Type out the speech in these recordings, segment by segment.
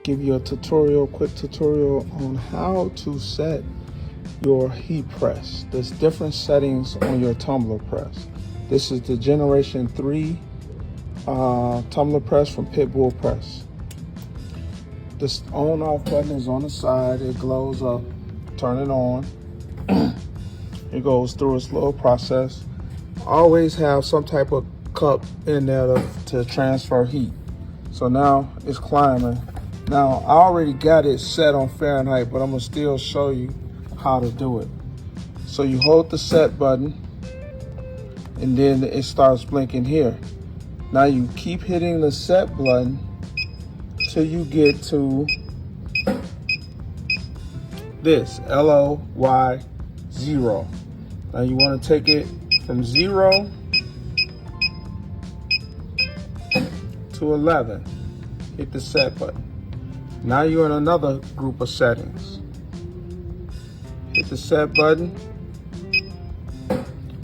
give you a quick tutorial on how to set your heat press. There's different settings on your tumbler press. This is the Generation 3 tumbler press from Pittbull press. This on off button is on the side. It glows up. Turn it on. It goes through its little process. Always have some type of cup in there to transfer heat. So now it's climbing. Now I already got it set on Fahrenheit, but I'm gonna still show you how to do it. So you hold the set button and then it starts blinking here. Now you keep hitting the set button till you get to this LOY 0. Now you want to take it from 0 to 11. Hit the set button. Now you're in another group of settings. Hit the set button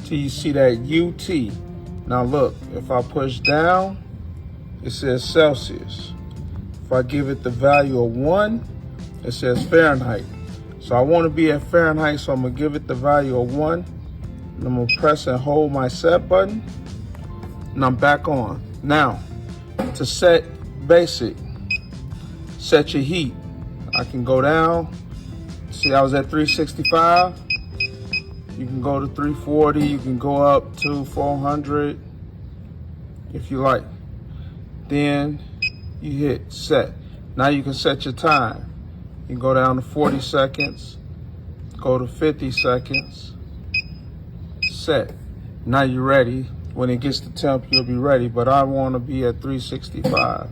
till you see that UT. Now look, if I push down, it says Celsius. If I give it the value of 1, it says Fahrenheit. So I want to be at Fahrenheit, so I'm going to give it the value of 1. And I'm going to press and hold my set button. And I'm back on. Now, to set basic, set your heat. I can go down. See, I was at 365. You can go to 340. You can go up to 400 if you like. Then you hit set. Now you can set your time. You can go down to 40 seconds, go to 50 seconds, set. Now you're ready. When it gets to temp, you'll be ready, but I want to be at 365.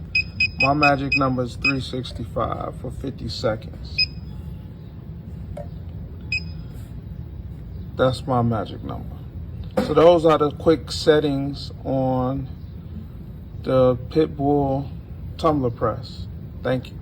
My magic number is 365 for 50 seconds. That's my magic number. So those are the quick settings on the Pittbull tumbler press. Thank you.